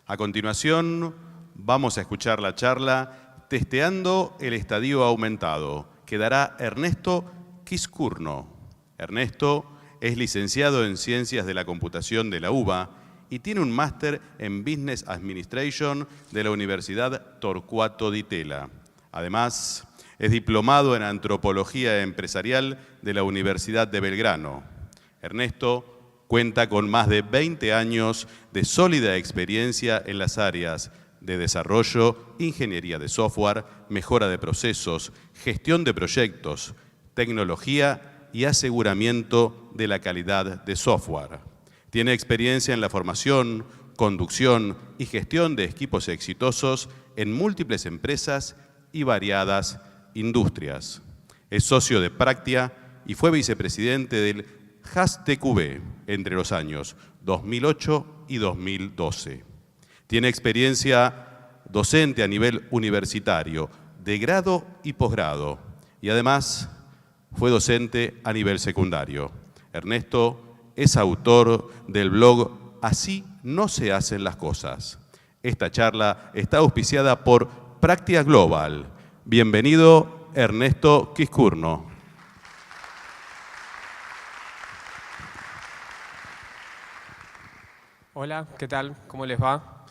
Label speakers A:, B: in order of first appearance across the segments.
A: A continuación, vamos a escuchar la charla Testeando el Estadio Aumentado, que dará Ernesto Quiscurno. Ernesto es licenciado en Ciencias de la Computación de la UBA y tiene un máster en Business Administration de la Universidad Torcuato Di Tella. Además, es diplomado en Antropología Empresarial de la Universidad de Belgrano. Ernesto cuenta con más de 20 años de sólida experiencia en las áreas de desarrollo, ingeniería de software, mejora de procesos, gestión de proyectos, tecnología y aseguramiento de la calidad de software. Tiene experiencia en la formación, conducción y gestión de equipos exitosos en múltiples empresas y variadas industrias. Es socio de Practia y fue vicepresidente del HASTQB entre los años 2008 y 2012. Tiene experiencia docente a nivel universitario, de grado y posgrado, y además fue docente a nivel secundario. Ernesto es autor del blog Así no se hacen las cosas. Esta charla está auspiciada por Practia Global. Bienvenido, Ernesto Quiscurno.
B: Hola, ¿qué tal? ¿Cómo les va?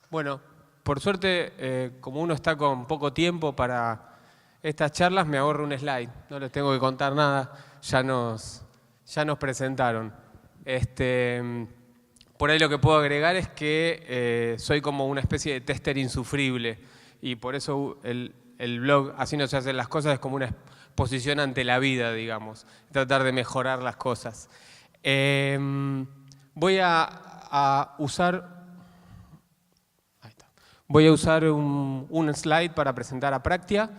B: Bueno, por suerte, como uno está con poco tiempo para estas charlas, me ahorro un slide. No les tengo que contar nada, ya nos presentaron. Por ahí lo que puedo agregar es que soy como una especie de tester insufrible y por eso el blog Así no se hacen las cosas es como una exposición ante la vida, digamos, tratar de mejorar las cosas. Voy a usar un slide para presentar a Practia.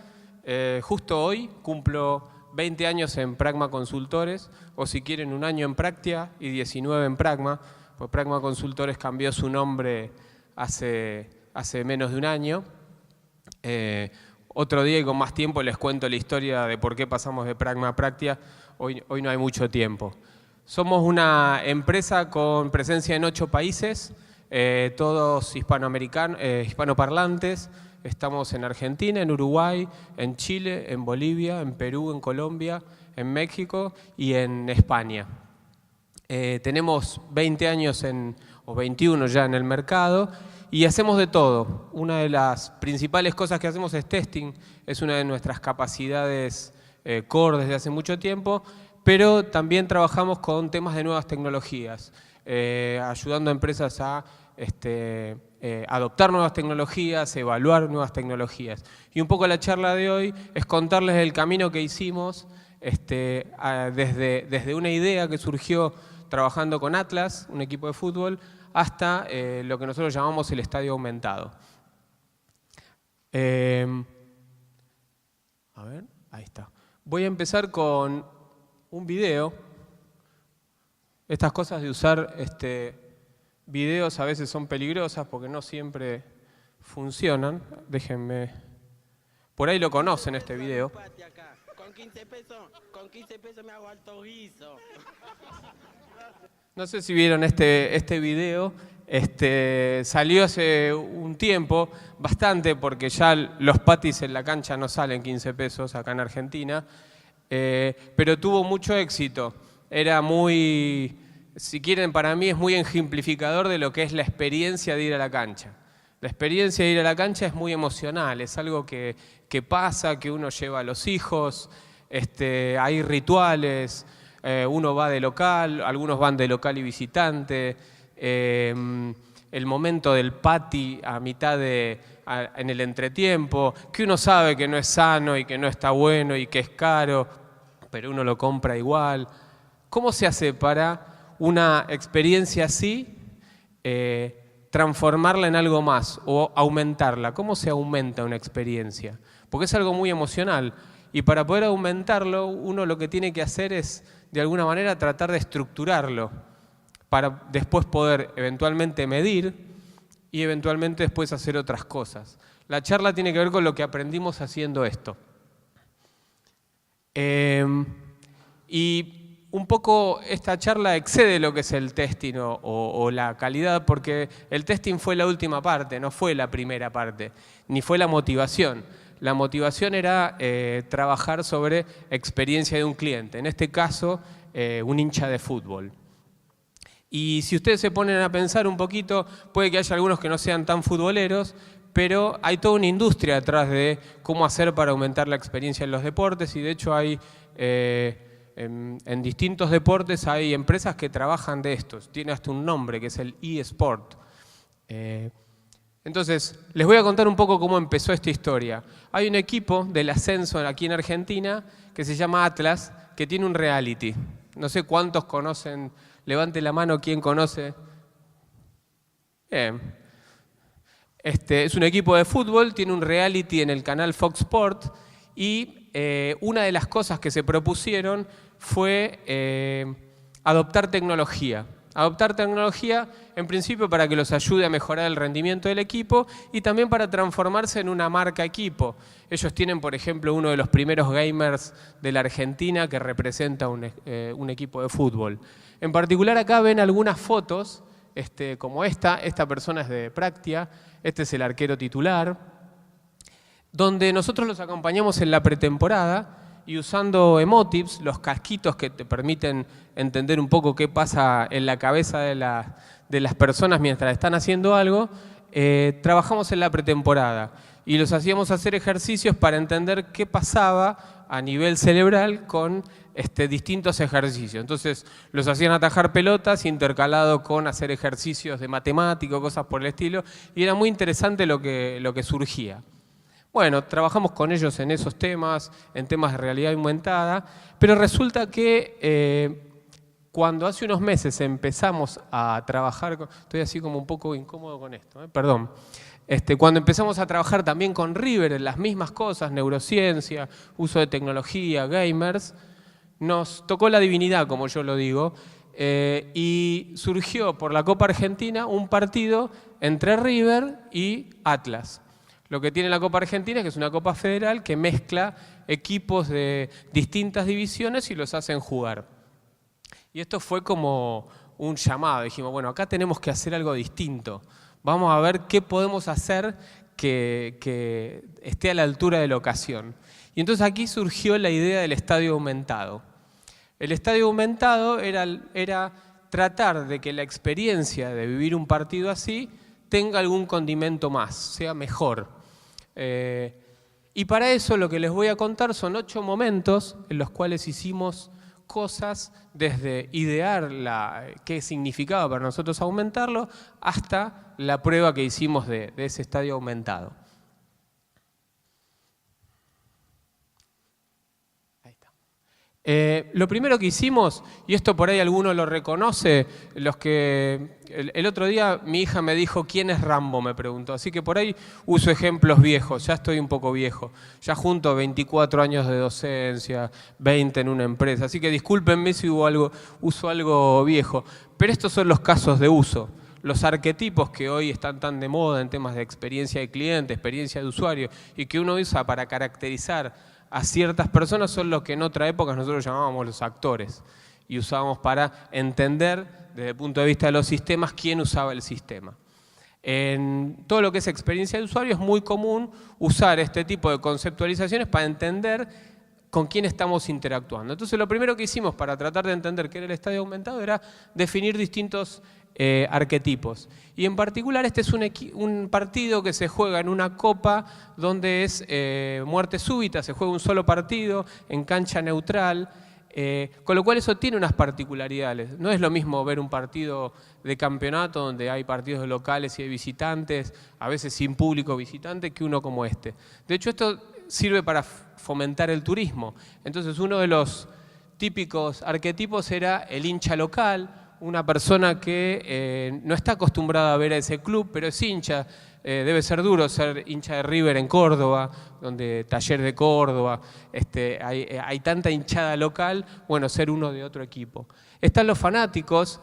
B: Justo hoy cumplo 20 años en Pragma Consultores, o si quieren 1 año en Practia y 19 en Pragma, pues Pragma Consultores cambió su nombre hace menos de 1 año. Otro día y con más tiempo les cuento la historia de por qué pasamos de Pragma a Practia. Hoy no hay mucho tiempo. Somos una empresa con presencia en 8 países, todos hispanoparlantes. Estamos en Argentina, en Uruguay, en Chile, en Bolivia, en Perú, en Colombia, en México y en España. Tenemos 20 años o 21 ya en el mercado y hacemos de todo. Una de las principales cosas que hacemos es testing, es una de nuestras capacidades core desde hace mucho tiempo. Pero también trabajamos con temas de nuevas tecnologías, ayudando a empresas a adoptar nuevas tecnologías, evaluar nuevas tecnologías. Y un poco la charla de hoy es contarles el camino que hicimos desde una idea que surgió trabajando con Atlas, un equipo de fútbol, hasta lo que nosotros llamamos el estadio aumentado. A ver, ahí está. Voy a empezar con un video. Estas cosas de usar videos a veces son peligrosas porque no siempre funcionan. Déjenme. Por ahí lo conocen este video.
C: Con 15 pesos me hago alto guiso.
B: No sé si vieron este video. Salió hace un tiempo, bastante, porque ya los patis en la cancha no salen 15 pesos acá en Argentina. Pero tuvo mucho éxito. Era muy, si quieren, para mí es muy ejemplificador de lo que es la experiencia de ir a la cancha. La experiencia de ir a la cancha es muy emocional, es algo que pasa, que uno lleva a los hijos, hay rituales, uno va de local, algunos van de local y visitante, el momento del pati a mitad en el entretiempo, que uno sabe que no es sano y que no está bueno y que es caro, pero uno lo compra igual. ¿Cómo se hace para una experiencia así transformarla en algo más o aumentarla? ¿Cómo se aumenta una experiencia? Porque es algo muy emocional y para poder aumentarlo uno lo que tiene que hacer es de alguna manera tratar de estructurarlo para después poder eventualmente medir y eventualmente después hacer otras cosas. La charla tiene que ver con lo que aprendimos haciendo esto. Y un poco esta charla excede lo que es el testing o la calidad, porque el testing fue la última parte, no fue la primera parte, ni fue la motivación. La motivación era trabajar sobre experiencia de un cliente, en este caso un hincha de fútbol. Y si ustedes se ponen a pensar un poquito, puede que haya algunos que no sean tan futboleros, pero hay toda una industria detrás de cómo hacer para aumentar la experiencia en los deportes, y de hecho hay en distintos deportes hay empresas que trabajan de estos. Tiene hasta un nombre que es el eSport. Entonces, les voy a contar un poco cómo empezó esta historia. Hay un equipo del ascenso aquí en Argentina que se llama Atlas, que tiene un reality. No sé cuántos conocen, levante la mano quien conoce. Bien. Es un equipo de fútbol, tiene un reality en el canal Fox Sports y una de las cosas que se propusieron fue adoptar tecnología. Adoptar tecnología, en principio, para que los ayude a mejorar el rendimiento del equipo y también para transformarse en una marca equipo. Ellos tienen, por ejemplo, uno de los primeros gamers de la Argentina que representa un equipo de fútbol. En particular, acá ven algunas fotos, como esta persona es de Praxtia, este es el arquero titular, donde nosotros los acompañamos en la pretemporada y usando emotives, los casquitos que te permiten entender un poco qué pasa en la cabeza de las personas mientras están haciendo algo, trabajamos en la pretemporada y los hacíamos hacer ejercicios para entender qué pasaba a nivel cerebral con distintos ejercicios. Entonces los hacían atajar pelotas intercalado con hacer ejercicios de matemático, cosas por el estilo, y era muy interesante lo que surgía. Bueno, trabajamos con ellos en esos temas, en temas de realidad aumentada, pero resulta que cuando hace unos meses empezamos a trabajar, estoy así como un poco incómodo con esto, perdón. Cuando empezamos a trabajar también con River en las mismas cosas, neurociencia, uso de tecnología, gamers, nos tocó la divinidad, como yo lo digo, y surgió por la Copa Argentina un partido entre River y Atlas. Lo que tiene la Copa Argentina es que es una Copa Federal que mezcla equipos de distintas divisiones y los hacen jugar. Y esto fue como un llamado. Dijimos, bueno, acá tenemos que hacer algo distinto. Vamos a ver qué podemos hacer que esté a la altura de la ocasión. Y entonces aquí surgió la idea del estadio aumentado. El estadio aumentado era tratar de que la experiencia de vivir un partido así tenga algún condimento más, sea mejor. Y para eso lo que les voy a contar son 8 momentos en los cuales hicimos cosas desde idear qué significaba para nosotros aumentarlo hasta la prueba que hicimos de ese estadio aumentado. Ahí está. Lo primero que hicimos, y esto por ahí alguno lo reconoce, el otro día mi hija me dijo ¿quién es Rambo? Me preguntó, así que por ahí uso ejemplos viejos, ya estoy un poco viejo, ya junto 24 años de docencia, 20 en una empresa, así que discúlpenme si uso algo viejo, pero estos son los casos de uso. Los arquetipos que hoy están tan de moda en temas de experiencia de cliente, experiencia de usuario, y que uno usa para caracterizar a ciertas personas son los que en otra época nosotros llamábamos los actores y usábamos para entender desde el punto de vista de los sistemas quién usaba el sistema. En todo lo que es experiencia de usuario es muy común usar este tipo de conceptualizaciones para entender con quién estamos interactuando. Entonces lo primero que hicimos para tratar de entender qué era el estadio aumentado era definir distintos arquetipos. Y en particular este es un partido que se juega en una copa donde es muerte súbita, se juega un solo partido en cancha neutral, con lo cual eso tiene unas particularidades. No es lo mismo ver un partido de campeonato donde hay partidos locales y hay visitantes, a veces sin público visitante, que uno como este. De hecho esto sirve para fomentar el turismo. Entonces uno de los típicos arquetipos era el hincha local, una persona que no está acostumbrada a ver a ese club, pero es hincha. Debe ser duro ser hincha de River en Córdoba, donde Taller de Córdoba, hay tanta hinchada local, bueno, ser uno de otro equipo. Están los fanáticos,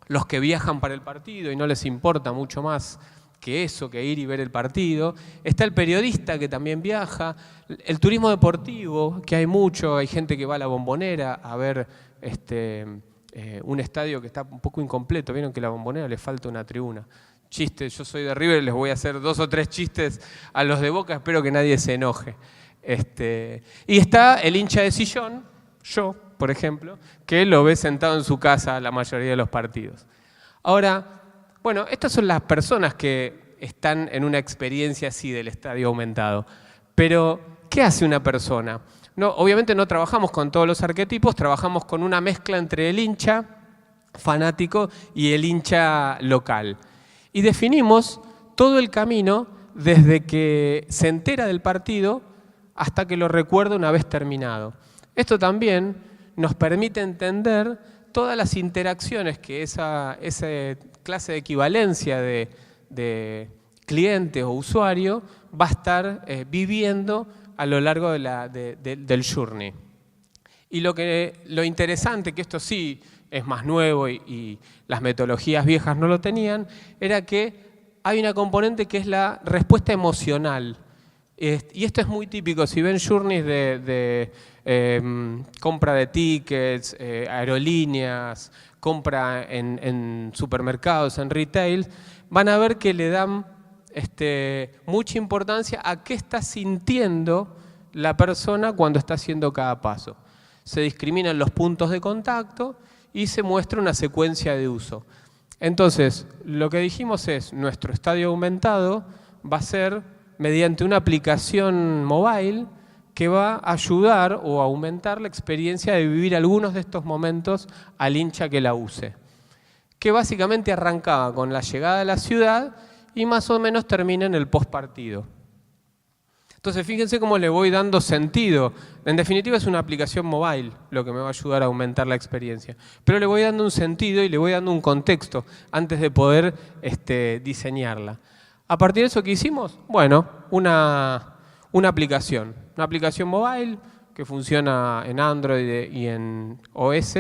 B: los que viajan para el partido y no les importa mucho más que eso, que ir y ver el partido. Está el periodista que también viaja, el turismo deportivo, que hay mucho, hay gente que va a la Bombonera a ver un estadio que está un poco incompleto. Vieron que a la Bombonera le falta una tribuna. Chistes, yo soy de River, les voy a hacer 2 o 3 chistes a los de Boca, espero que nadie se enoje. Y está el hincha de sillón, yo, por ejemplo, que lo ve sentado en su casa la mayoría de los partidos. Ahora, bueno, estas son las personas que están en una experiencia así del estadio aumentado. Pero, ¿qué hace una persona? No, obviamente no trabajamos con todos los arquetipos, trabajamos con una mezcla entre el hincha fanático y el hincha local. Y definimos todo el camino desde que se entera del partido hasta que lo recuerda una vez terminado. Esto también nos permite entender todas las interacciones que esa clase de equivalencia de cliente o usuario va a estar viviendo a lo largo del journey. Y lo interesante, que esto sí es más nuevo y las metodologías viejas no lo tenían, era que hay una componente que es la respuesta emocional. Y esto es muy típico, si ven journeys de compra de tickets, aerolíneas, compra en supermercados, en retail, van a ver que le dan mucha importancia a qué está sintiendo la persona cuando está haciendo cada paso. Se discriminan los puntos de contacto y se muestra una secuencia de uso. Entonces, lo que dijimos es, nuestro estadio aumentado va a ser mediante una aplicación mobile que va a ayudar o a aumentar la experiencia de vivir algunos de estos momentos al hincha que la use. Que básicamente arrancaba con la llegada a la ciudad y más o menos termina en el postpartido. Entonces, fíjense cómo le voy dando sentido. En definitiva, es una aplicación mobile lo que me va a ayudar a aumentar la experiencia. Pero le voy dando un sentido y le voy dando un contexto antes de poder diseñarla. A partir de eso, ¿qué hicimos? Bueno, una aplicación. Una aplicación mobile que funciona en Android y en OS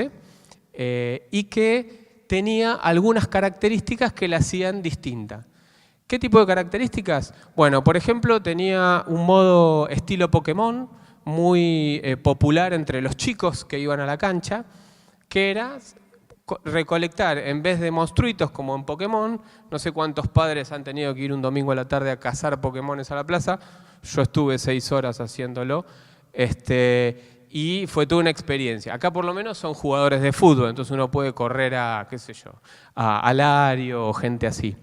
B: y que tenía algunas características que la hacían distinta. ¿Qué tipo de características? Bueno, por ejemplo, tenía un modo estilo Pokémon, muy popular entre los chicos que iban a la cancha, que era recolectar, en vez de monstruitos como en Pokémon, no sé cuántos padres han tenido que ir un domingo a la tarde a cazar Pokémones a la plaza, yo estuve 6 horas haciéndolo, y fue toda una experiencia. Acá por lo menos son jugadores de fútbol, entonces uno puede correr a, qué sé yo, a Alario o gente así.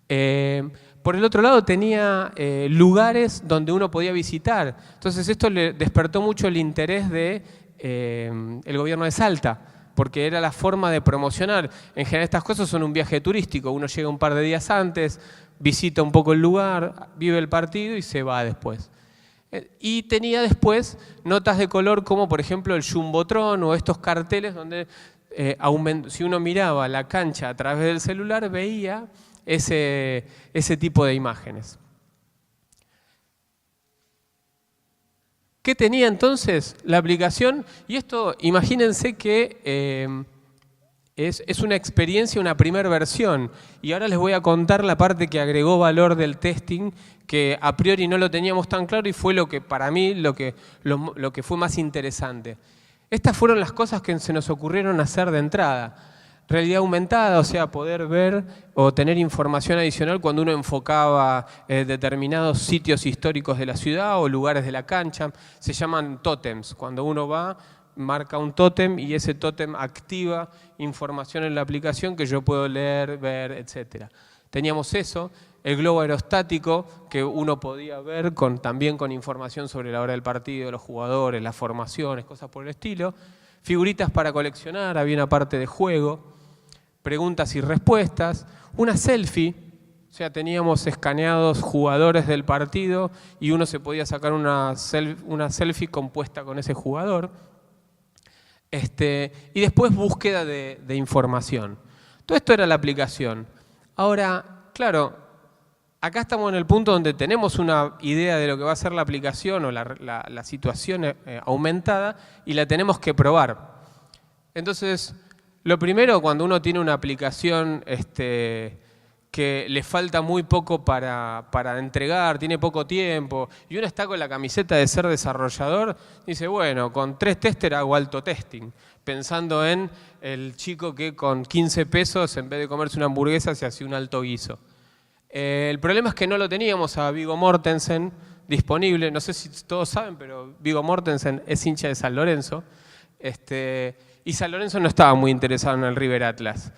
B: Por el otro lado tenía lugares donde uno podía visitar. Entonces esto le despertó mucho el interés del gobierno de Salta, porque era la forma de promocionar. En general estas cosas son un viaje turístico. Uno llega un par de días antes, visita un poco el lugar, vive el partido y se va después. Y tenía después notas de color como por ejemplo el Jumbotron o estos carteles donde si uno miraba la cancha a través del celular veía ese tipo de imágenes. ¿Qué tenía entonces la aplicación? Y esto, imagínense que es una experiencia, una primera versión. Y ahora les voy a contar la parte que agregó valor del testing, que a priori no lo teníamos tan claro y fue lo que para mí lo que fue más interesante. Estas fueron las cosas que se nos ocurrieron hacer de entrada. Realidad aumentada, o sea, poder ver o tener información adicional cuando uno enfocaba determinados sitios históricos de la ciudad o lugares de la cancha. Se llaman tótems. Cuando uno va, marca un tótem y ese tótem activa información en la aplicación que yo puedo leer, ver, etc. Teníamos eso. El globo aerostático que uno podía ver también con información sobre la hora del partido, los jugadores, las formaciones, cosas por el estilo. Figuritas para coleccionar, había una parte de juego. Preguntas y respuestas, una selfie, o sea, teníamos escaneados jugadores del partido y uno se podía sacar una selfie compuesta con ese jugador. Y después búsqueda de información. Todo esto era la aplicación. Ahora, claro, acá estamos en el punto donde tenemos una idea de lo que va a ser la aplicación o la situación aumentada y la tenemos que probar. Entonces, lo primero, cuando uno tiene una aplicación que que le falta muy poco para entregar, tiene poco tiempo, y uno está con la camiseta de ser desarrollador, dice, bueno, con 3 testers hago alto testing, pensando en el chico que con 15 pesos, en vez de comerse una hamburguesa, se hacía un alto guiso. El problema es que no lo teníamos a Viggo Mortensen disponible, no sé si todos saben, pero Viggo Mortensen es hincha de San Lorenzo, y San Lorenzo no estaba muy interesado en el River Atlas.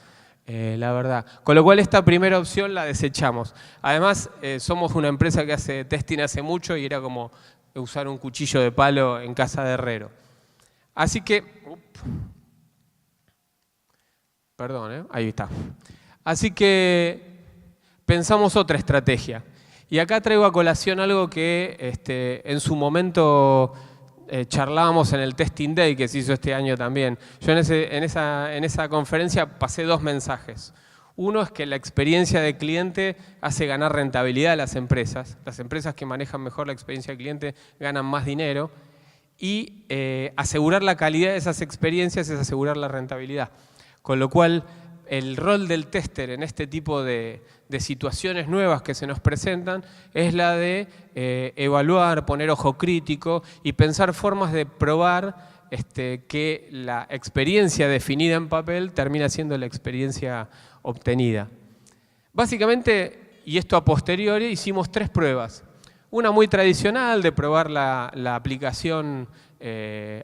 B: La verdad. Con lo cual esta primera opción la desechamos. Además, somos una empresa que hace testing hace mucho y era como usar un cuchillo de palo en casa de herrero. Así que... Perdón, ahí está. Así que pensamos otra estrategia. Y acá traigo a colación algo que en su momento... charlábamos en el Testing Day que se hizo este año también. Yo en esa conferencia pasé 2 mensajes. Uno es que la experiencia de cliente hace ganar rentabilidad a las empresas. Las empresas que manejan mejor la experiencia del cliente ganan más dinero. Y asegurar la calidad de esas experiencias es asegurar la rentabilidad. Con lo cual, el rol del tester en este tipo de situaciones nuevas que se nos presentan es la de evaluar, poner ojo crítico y pensar formas de probar que la experiencia definida en papel termina siendo la experiencia obtenida. Básicamente, y esto a posteriori, hicimos 3 pruebas. Una muy tradicional de probar la aplicación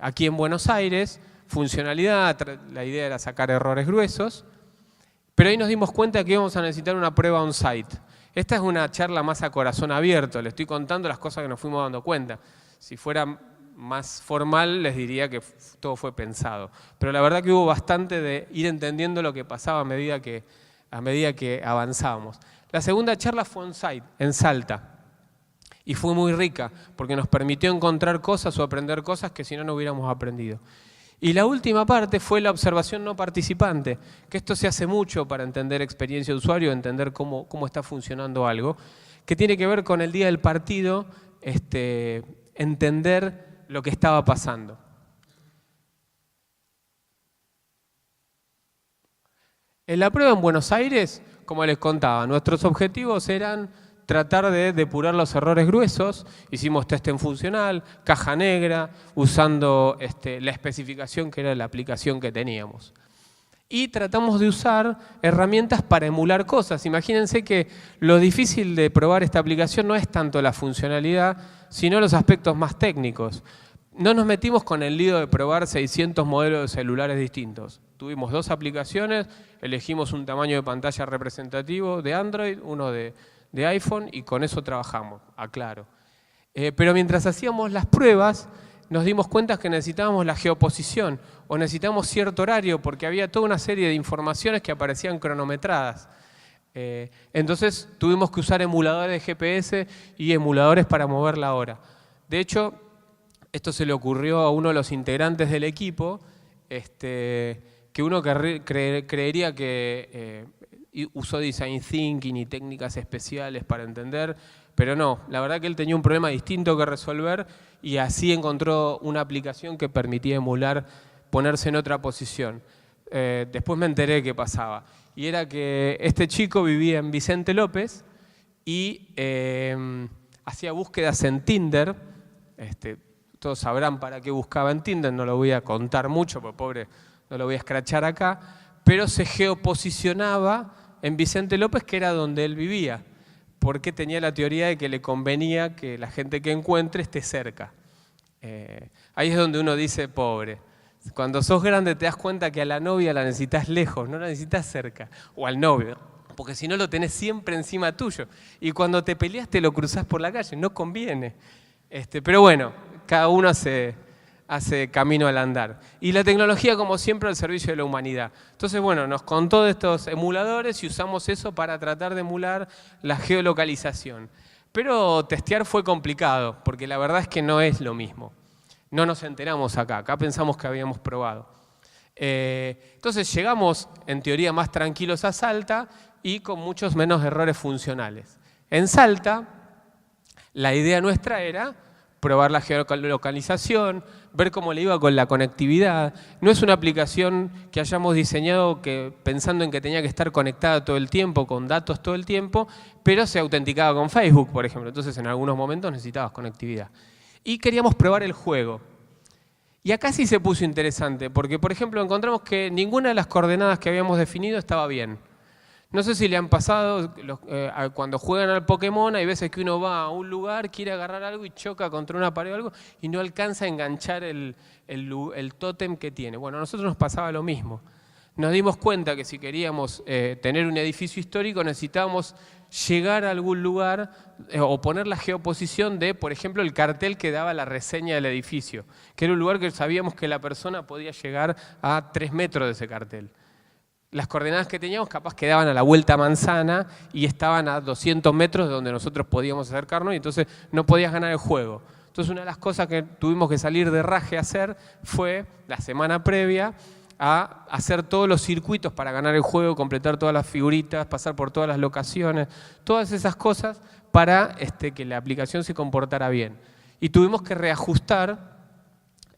B: aquí en Buenos Aires, funcionalidad, la idea era sacar errores gruesos. Pero ahí nos dimos cuenta que íbamos a necesitar una prueba on-site. Esta es una charla más a corazón abierto, le estoy contando las cosas que nos fuimos dando cuenta. Si fuera más formal, les diría que todo fue pensado. Pero la verdad que hubo bastante de ir entendiendo lo que pasaba a medida que avanzábamos. La segunda charla fue on-site, en Salta. Y fue muy rica, porque nos permitió encontrar cosas o aprender cosas que si no, no hubiéramos aprendido. Y la última parte fue la observación no participante, que esto se hace mucho para entender experiencia de usuario, entender cómo está funcionando algo, que tiene que ver con el día del partido, entender lo que estaba pasando. En la prueba en Buenos Aires, como les contaba, nuestros objetivos eran tratar de depurar los errores gruesos. Hicimos test en funcional, caja negra, usando la especificación que era la aplicación que teníamos. Y tratamos de usar herramientas para emular cosas. Imagínense que lo difícil de probar esta aplicación no es tanto la funcionalidad, sino los aspectos más técnicos. No nos metimos con el lío de probar 600 modelos de celulares distintos. Tuvimos 2 aplicaciones, elegimos un tamaño de pantalla representativo de Android, uno de iPhone, y con eso trabajamos, aclaro. Pero mientras hacíamos las pruebas, nos dimos cuenta que necesitábamos la geoposición o necesitábamos cierto horario porque había toda una serie de informaciones que aparecían cronometradas. Entonces tuvimos que usar emuladores de GPS y emuladores para mover la hora. De hecho, esto se le ocurrió a uno de los integrantes del equipo, que uno creería que usó design thinking y técnicas especiales para entender, pero no, la verdad que él tenía un problema distinto que resolver y así encontró una aplicación que permitía emular, ponerse en otra posición. Después me enteré qué pasaba. Y era que este chico vivía en Vicente López y hacía búsquedas en Tinder. Todos sabrán para qué buscaba en Tinder, no lo voy a contar mucho, porque pobre, no lo voy a escrachar acá, pero se geoposicionaba en Vicente López, que era donde él vivía, porque tenía la teoría de que le convenía que la gente que encuentre esté cerca. Ahí es donde uno dice, pobre, cuando sos grande te das cuenta que a la novia la necesitas lejos, no la necesitas cerca, o al novio, porque si no lo tenés siempre encima tuyo, y cuando te peleas te lo cruzás por la calle, no conviene. Pero bueno, cada uno hace camino al andar. Y la tecnología, como siempre, al servicio de la humanidad. Entonces, bueno, nos contó de estos emuladores y usamos eso para tratar de emular la geolocalización. Pero testear fue complicado, porque la verdad es que no es lo mismo. No nos enteramos acá pensamos que habíamos probado. Entonces llegamos, en teoría, más tranquilos a Salta y con muchos menos errores funcionales. En Salta, la idea nuestra era probar la geolocalización, ver cómo le iba con la conectividad. No es una aplicación que hayamos diseñado pensando en que tenía que estar conectada todo el tiempo, con datos todo el tiempo, pero se autenticaba con Facebook, por ejemplo. Entonces, en algunos momentos necesitabas conectividad. Y queríamos probar el juego. Y acá sí se puso interesante, porque, por ejemplo, encontramos que ninguna de las coordenadas que habíamos definido estaba bien. No sé si le han pasado, cuando juegan al Pokémon, hay veces que uno va a un lugar, quiere agarrar algo y choca contra una pared o algo y no alcanza a enganchar el tótem que tiene. Bueno, a nosotros nos pasaba lo mismo. Nos dimos cuenta que si queríamos tener un edificio histórico necesitábamos llegar a algún lugar o poner la geoposición de, por ejemplo, el cartel que daba la reseña del edificio, que era un lugar que sabíamos que la persona podía llegar a 3 metros de ese cartel. Las coordenadas que teníamos capaz quedaban a la vuelta manzana y estaban a 200 metros de donde nosotros podíamos acercarnos y entonces no podías ganar el juego. Entonces una de las cosas que tuvimos que salir de raje a hacer fue, la semana previa, a hacer todos los circuitos para ganar el juego, completar todas las figuritas, pasar por todas las locaciones, todas esas cosas para que la aplicación se comportara bien. Y tuvimos que reajustar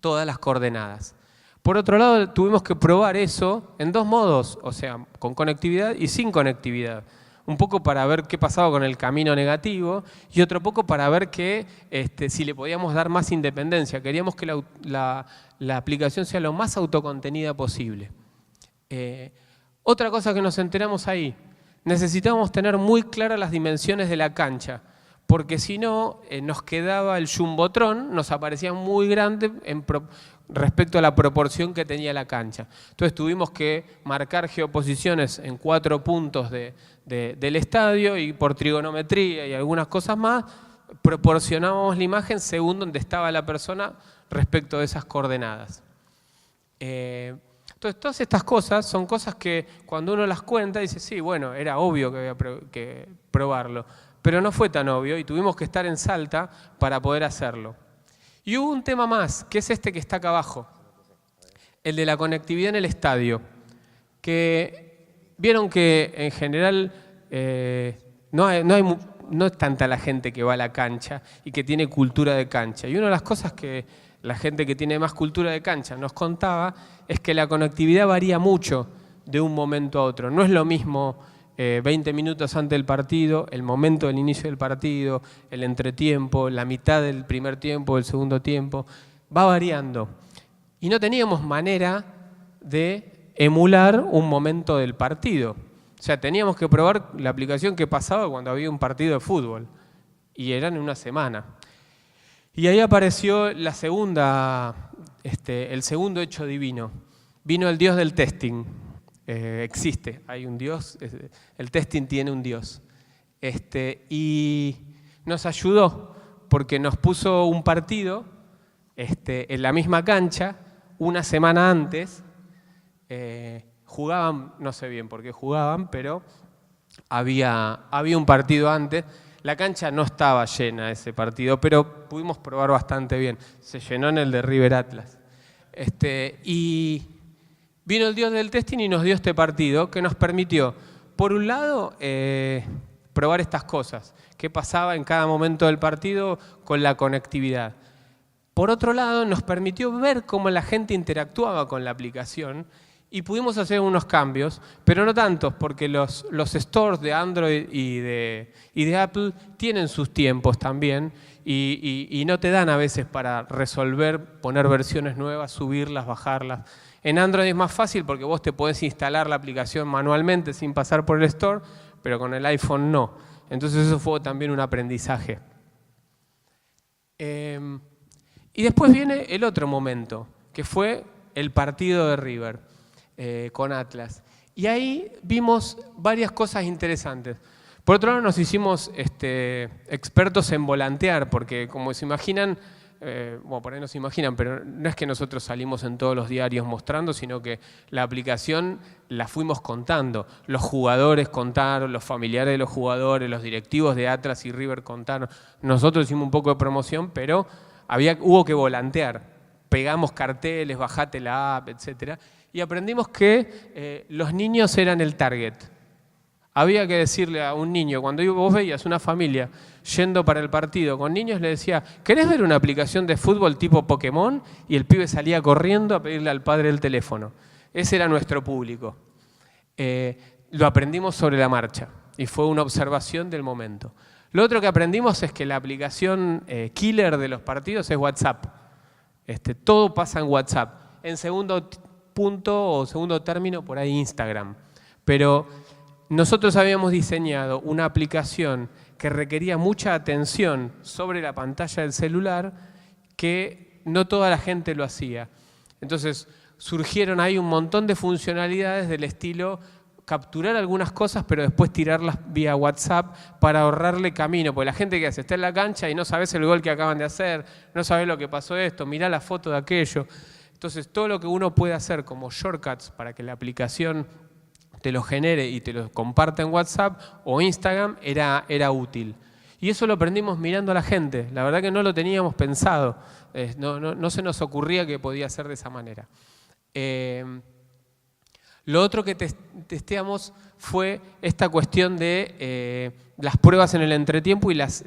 B: todas las coordenadas. Por otro lado, tuvimos que probar eso en 2 modos, o sea, con conectividad y sin conectividad. Un poco para ver qué pasaba con el camino negativo y otro poco para ver si le podíamos dar más independencia. Queríamos que la aplicación sea lo más autocontenida posible. Otra cosa que nos enteramos ahí, necesitábamos tener muy claras las dimensiones de la cancha, porque si no, nos quedaba el jumbotron, nos aparecía muy grande respecto a la proporción que tenía la cancha. Entonces tuvimos que marcar geoposiciones en 4 puntos del estadio y por trigonometría y algunas cosas más, proporcionábamos la imagen según donde estaba la persona respecto de esas coordenadas. Entonces todas estas cosas son cosas que cuando uno las cuenta dice, sí, bueno, era obvio que había que probarlo, pero no fue tan obvio y tuvimos que estar en Salta para poder hacerlo. Y hubo un tema más, que es que está acá abajo, el de la conectividad en el estadio, que vieron que en general no es tanta la gente que va a la cancha y que tiene cultura de cancha. Y una de las cosas que la gente que tiene más cultura de cancha nos contaba es que la conectividad varía mucho de un momento a otro. No es lo mismo 20 minutos antes del partido, el momento del inicio del partido, el entretiempo, la mitad del primer tiempo, el segundo tiempo, va variando. Y no teníamos manera de emular un momento del partido. O sea, teníamos que probar la aplicación que pasaba cuando había un partido de fútbol, y eran en una semana. Y ahí apareció el segundo hecho divino. Vino el Dios del testing. Existe, hay un Dios, el testing tiene un Dios. Y nos ayudó porque nos puso un partido en la misma cancha una semana antes. Jugaban, no sé bien por qué jugaban, pero había un partido antes. La cancha no estaba llena ese partido, pero pudimos probar bastante bien. Se llenó en el de River Atlas. Y vino el Dios del testing y nos dio este partido que nos permitió, por un lado, probar estas cosas, qué pasaba en cada momento del partido con la conectividad. Por otro lado, nos permitió ver cómo la gente interactuaba con la aplicación y pudimos hacer unos cambios, pero no tantos, porque los stores de Android y de Apple tienen sus tiempos también y no te dan a veces para resolver, poner versiones nuevas, subirlas, bajarlas. En Android es más fácil porque vos te podés instalar la aplicación manualmente sin pasar por el store, pero con el iPhone no. Entonces eso fue también un aprendizaje. Y después viene el otro momento, que fue el partido de River con Atlas. Y ahí vimos varias cosas interesantes. Por otro lado nos hicimos expertos en volantear, porque como se imaginan, bueno, por ahí no se imaginan, pero no es que nosotros salimos en todos los diarios mostrando, sino que la aplicación la fuimos contando. Los jugadores contaron, los familiares de los jugadores, los directivos de Atlas y River contaron. Nosotros hicimos un poco de promoción, pero hubo que volantear. Pegamos carteles, bajate la app, etc. Y aprendimos que los niños eran el target. Había que decirle a un niño, cuando vos veías una familia yendo para el partido con niños, le decía, ¿querés ver una aplicación de fútbol tipo Pokémon? Y el pibe salía corriendo a pedirle al padre el teléfono. Ese era nuestro público. Lo aprendimos sobre la marcha y fue una observación del momento. Lo otro que aprendimos es que la aplicación killer de los partidos es WhatsApp. Todo pasa en WhatsApp. En segundo punto o segundo término, por ahí Instagram. Pero nosotros habíamos diseñado una aplicación que requería mucha atención sobre la pantalla del celular que no toda la gente lo hacía. Entonces surgieron ahí un montón de funcionalidades del estilo capturar algunas cosas pero después tirarlas vía WhatsApp para ahorrarle camino, porque la gente que hace está en la cancha y no sabes el gol que acaban de hacer, no sabes lo que pasó esto, mirá la foto de aquello. Entonces todo lo que uno puede hacer como shortcuts para que la aplicación te lo genere y te lo comparte en WhatsApp o Instagram era útil. Y eso lo aprendimos mirando a la gente. La verdad que no lo teníamos pensado. No se nos ocurría que podía ser de esa manera. Lo otro que testeamos fue esta cuestión de las pruebas en el entretiempo y las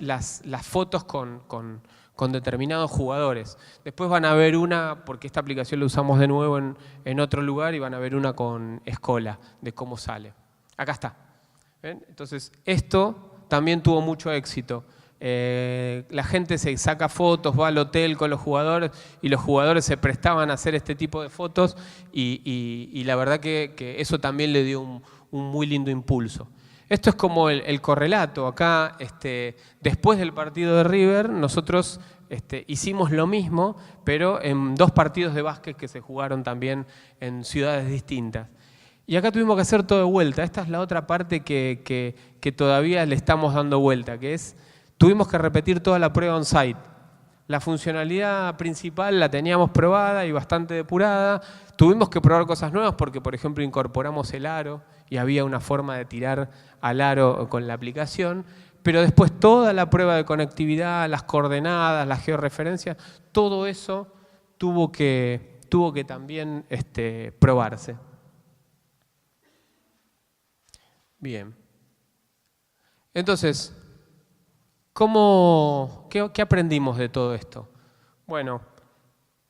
B: fotos con determinados jugadores. Después van a ver una, porque esta aplicación la usamos de nuevo en otro lugar, y van a ver una con Escola, de cómo sale. Acá está. ¿Ven? Entonces, esto también tuvo mucho éxito. La gente se saca fotos, va al hotel con los jugadores, y los jugadores se prestaban a hacer este tipo de fotos, y la verdad que eso también le dio un muy lindo impulso. Esto es como el correlato. Acá, después del partido de River, nosotros hicimos lo mismo, pero en 2 partidos de básquet que se jugaron también en ciudades distintas. Y acá tuvimos que hacer todo de vuelta. Esta es la otra parte que todavía le estamos dando vuelta, que es, tuvimos que repetir toda la prueba on-site. La funcionalidad principal la teníamos probada y bastante depurada. Tuvimos que probar cosas nuevas porque, por ejemplo, incorporamos el aro y había una forma de tirar al aro con la aplicación. Pero después toda la prueba de conectividad, las coordenadas, las georreferencias, todo eso tuvo que también probarse. Bien. Entonces, ¿qué aprendimos de todo esto? Bueno,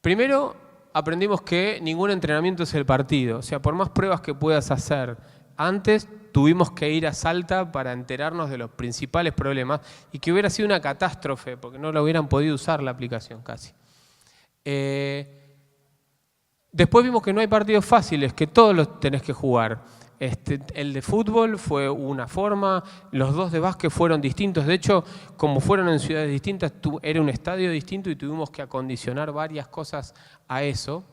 B: primero aprendimos que ningún entrenamiento es el partido. O sea, por más pruebas que puedas hacer antes, tuvimos que ir a Salta para enterarnos de los principales problemas y que hubiera sido una catástrofe porque no lo hubieran podido usar la aplicación casi. Después vimos que no hay partidos fáciles, que todos los tenés que jugar. El de fútbol fue una forma, los 2 de básquet fueron distintos. De hecho, como fueron en ciudades distintas, era un estadio distinto y tuvimos que acondicionar varias cosas a eso.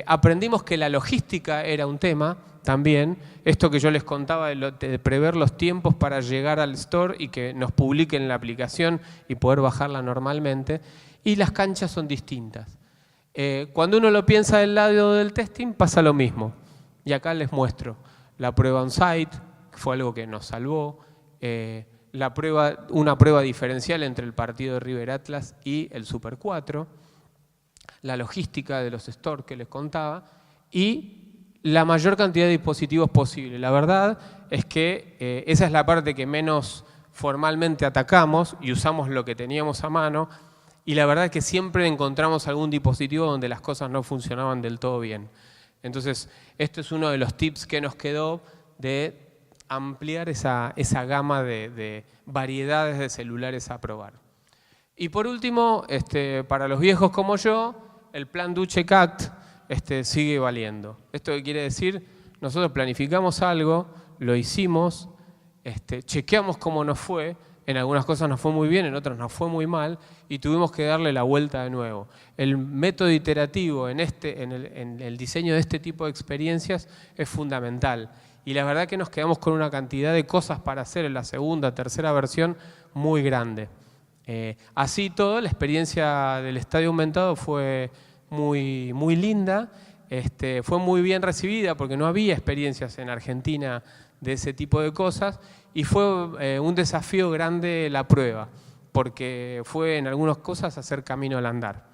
B: Aprendimos que la logística era un tema también. Esto que yo les contaba de prever los tiempos para llegar al store y que nos publiquen la aplicación y poder bajarla normalmente. Y las canchas son distintas. Cuando uno lo piensa del lado del testing, pasa lo mismo. Y acá les muestro la prueba on-site, que fue algo que nos salvó, una prueba diferencial entre el partido de River Atlas y el Super 4, la logística de los stores que les contaba y la mayor cantidad de dispositivos posible. La verdad es que esa es la parte que menos formalmente atacamos y usamos lo que teníamos a mano, y la verdad es que siempre encontramos algún dispositivo donde las cosas no funcionaban del todo bien. Entonces, esto es uno de los tips que nos quedó de ampliar esa gama de variedades de celulares a probar. Y por último, para los viejos como yo, el plan Duce-CACT sigue valiendo. ¿Esto qué quiere decir? Nosotros planificamos algo, lo hicimos, chequeamos cómo nos fue. En algunas cosas nos fue muy bien, en otras nos fue muy mal y tuvimos que darle la vuelta de nuevo. El método iterativo en el diseño de este tipo de experiencias es fundamental. Y la verdad que nos quedamos con una cantidad de cosas para hacer en la segunda, tercera versión muy grande. Así todo, la experiencia del estadio aumentado fue muy, muy linda. Fue muy bien recibida porque no había experiencias en Argentina de ese tipo de cosas. Y fue un desafío grande la prueba, porque fue en algunas cosas hacer camino al andar.